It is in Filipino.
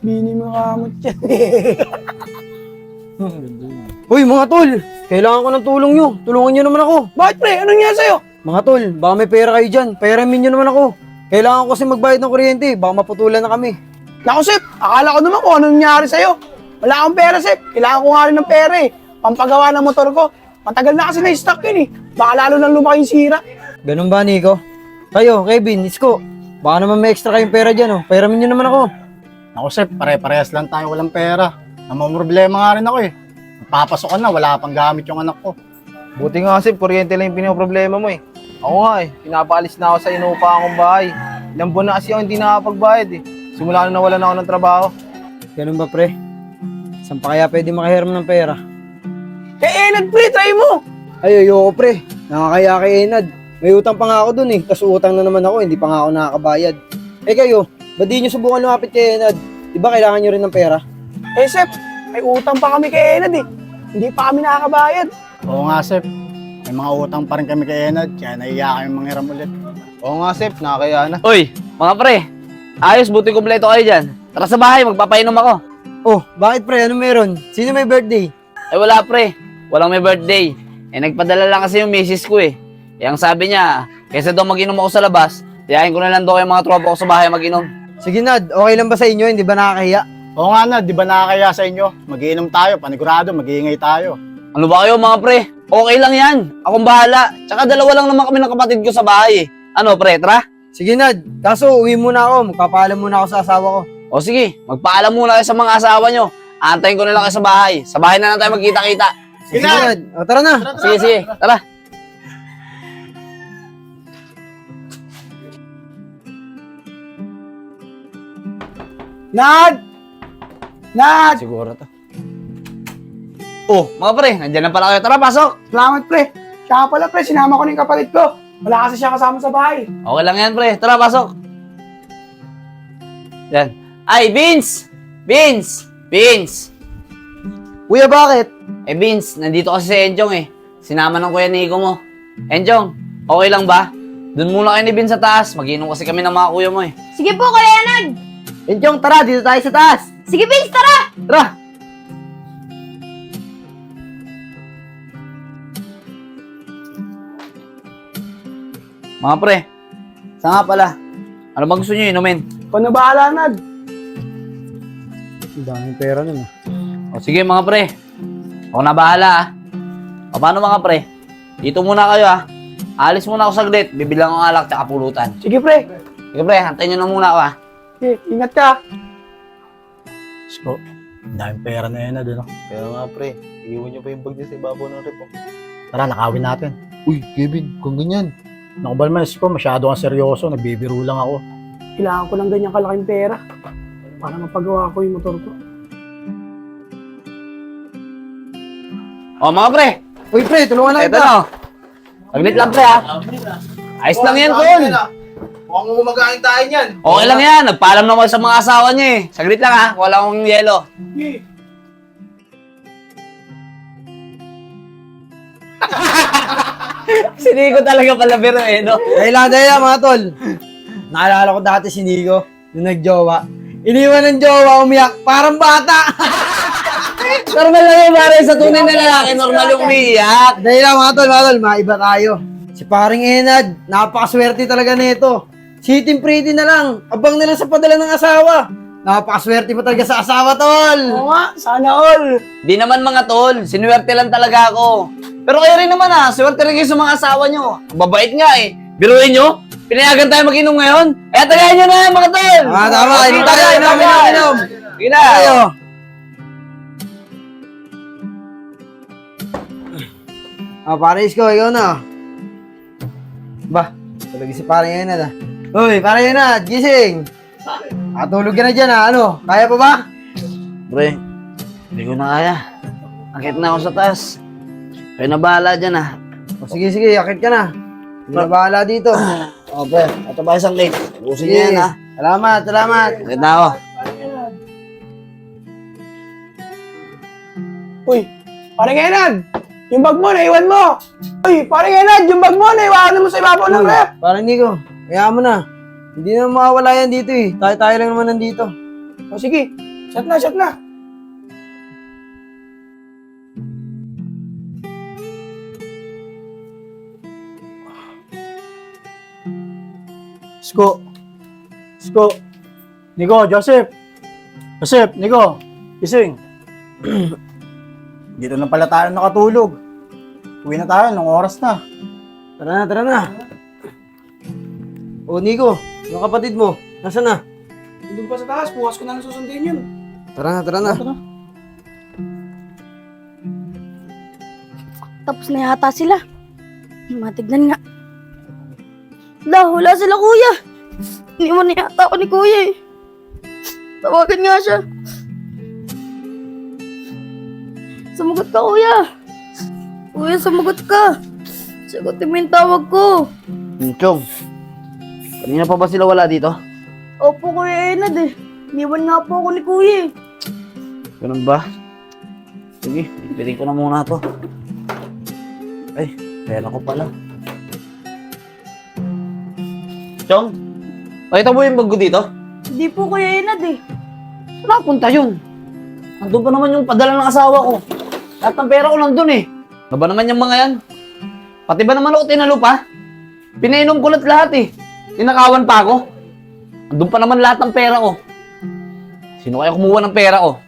Bini mo kamot yan. Uy, mga tol! Kailangan ko ng tulong nyo. Tulungan nyo naman ako. Bakit pre? Anong nangyari sa'yo? Mga tol, baka may pera kayo dyan. Peramin nyo naman ako. Kailangan ko kasi magbayad ng kuryente. Baka maputulan na kami. Naku, Sep. Akala ko naman kung anong nangyari sa'yo. Wala akong pera, Sep. Kailangan ko nga rin ng pera eh. Pampagawa ng motor ko. Matagal na kasi na-stock yun eh. Baka lalo lang lumaki yung sira. Ganun ba, Nico? Kayo, Kevin, Isko. Baka naman may extra kayong pera dyan, oh. Peramin nyo naman ako. Ako, Sep, pare-parehas lang tayo walang pera. Namamroblema nga rin ako eh. Papasok ka na, wala pang gamit yung anak ko. Buti nga kasi, kuryente lang yung pinoproblema mo eh. Ako nga eh, pinapaalis na ako sa inuupa akong bahay. Ilang buwan na kasi ako hindi nakapagbayad eh. Simula na nawalan ako ng trabaho. Ganun ba, pre? Saan pa kaya pwede makahiram ng pera? Kay Enad, pre, try mo. Ay, ayoko, pre. Nakakaya kay Enad. May utang pa nga ako dun eh. Tapos utang na naman ako, hindi pa nga ako nakakabayad. Eh kayo, ba't di nyo subukan lumapit kay Enad? Di ba kailangan nyo rin ng pera? Eh, Sep, may utang pa kami kay Enad eh. Hindi pa kami nakakabayad. Oo nga, Sep. May mga utang pa rin kami kay Enad, kaya naiya kami manghiram ulit. Oo nga, Sep, nakakaya na. Uy, mga pre, ayos, buti kumpleto kayo dyan. Tara sa bahay, magpapainom ako. Oh, bakit pre? Ano meron? Sino may birthday? Ay wala pre, walang may birthday. Eh nagpadala lang kasi yung misis ko eh. Eh ang sabi niya, kaysa daw mag-inom ako sa labas, tiyahin ko na lang daw yung mga tropa ko sa bahay mag-inom. Sige Nad, okay lang ba sa inyo? Hindi ba nakakahiya? Oo nga na, di ba nakakaya sa inyo? Mag-iinom tayo, panigurado, mag-iingay tayo. Ano ba kayo mga pre? Okay lang yan, akong bahala. Tsaka dalawa lang naman kami ng kapatid ko sa bahay eh. Ano pre, tara? Sige Nad, kaso uwi muna ako. Magpapaalam muna ako sa asawa ko. O sige, magpaalam muna kayo sa mga asawa nyo. Aantayin ko na lang kayo sa bahay. Sa bahay na lang tayo magkita-kita. Sige Nad, o, tara na. Sige, sige, tara. Nad! Nad! Siguro to. Oh, mga pre, nandiyan na pala kayo. Tara, pasok. Salamat, pre. Siya pala, pre. Sinama ko na yung kapalit ko. Wala kasi siya kasama sa bahay. Okay lang yan, pre. Tara, pasok. Yan. Ay, Vince! Vince! Vince! Kuya, bakit? Eh, Vince, nandito kasi si Enjong eh. Sinama ng kuya Nico mo. Enjong, okay lang ba? Doon muna kayo ni Vince sa taas. Mag-inom kasi kami ng mga kuya mo eh. Sige po, Kuya Enad! Enjong, tara, dito tayo sa taas. Sige, Vince, tara! Tara! Mga pre, saan nga pala? Ano bang gusto nyo inumin? Kung bahala, Nad. Ang daming pera nun. O sige mga pre, ako na bahala ah. O paano mga pre? Dito muna kayo ah. Alis muna ako saglit, bibilang ng alak tsaka pulutan. Sige, pre. Sige pre, hantayin nyo na muna ako ah. Sige, ingat ka. Sko, ang daming pera na Enad, ano? Kaya nga pre, iiwan niyo pa yung bag niya sa ibabaw ng rep. Tara, nakawin natin. Uy, Kevin, kung ganyan. Naku ba naman, Sko, masyado kang seryoso, nagbibiro lang ako. Kailangan ko lang ganyang kalaking pera para mapagawa ko yung motor ko. O mga pre, Uy, pre, tulungan na eto kita. na oh. Saglit lang pre ah. Ayos lang yan tol. Mukhang gumagain tayo niyan. Okay lang yan, nagpaalam na ako sa mga asawa niya eh. Saglit lang ah, wala akong yelo. Sinigo talaga pala biro eh no? Dahil mga tol. Naalala ko dati si Nico, nung nagjowa. Iniwan ng jowa, umiyak, parang bata. Normal lang yung pare sa tunay na lalaki, normal yung umiiyak. Dahil mga tol, maiba tayo. Si paring Enad, napakaswerte talaga nito. Sitting pretty na lang, abang na lang sa padala ng asawa. Napakaswerte pa talaga sa asawa, tol. Oo nga, sana all. Di naman mga tol, sinuwerte lang talaga ako. Pero kayo rin naman ah, swerte rin kayo sa mga asawa nyo. Babait nga eh. Biruin nyo, pinayagan tayo mag-inom ngayon. Kaya tagayin nyo na mga tol. Tama, inom tayo, inom. Sige na. Tayo. Pare Isko, ikaw na. Ba, tulog si parang Enad ah. Uy, parang Enad, gising. Tulog ka na dyan ah, ano? Kaya pa ba? Pre, hindi ko na kaya. Akit na ako sa taas. Kayo na bahala dyan ah. Sige, akit ka na. Hindi na bahala dito. O pre, ito ba isang cake? Ubusin niyo yan ah. Salamat. Akit na ako. Uy, parang Enad! Yung bag mo, naiwan mo! Uy, parang Enad! Yung bag mo, naiwanan mo sa ibabaw ng rep! Parang Nico, kaya mo na. Hindi na mawawala yan dito eh. Tayo lang naman nandito. O sige, Shot na, shot na. Sko. Sko. Nico, Joseph. Joseph, Nico. Gising. Dito na pala tayo nakatulog. Uwi na tayo, nung oras na. Tara na, tara na. O, Nico, yung kapatid mo, nasaan na? Doon pa sa taas, bukas ko na lang susundin yun. Tara na, tara na. Tapos na yata sila. Matignan nga. Wala sila kuya. Iniwan na yata ako ni kuya eh. Tawagan nga siya. Sumagot ka kuya. Kuya, sumagot ka. Sagutin mo yung tawag ko. Chong, kanina pa ba sila wala dito? Opo kuya Enad eh. Iniwan nga po ako ni kuya eh. Ganun ba? Sige, pipitin ko na muna to. Ay, pera ko pala. Chong, pakita mo yung bag ko dito. Hindi po kuya Enad eh. Saan napunta yun? Nandun pa naman yung padala ng asawa ko. Lahat ng pera ko nandun eh. Ano ba naman yung mga yan? Pati ba naman ako tinalo pa? Pinainom ko lahat eh. Tinakawan pa ako. Nandun pa naman lahat ng pera ko. Sino kaya kumuha ng pera ko?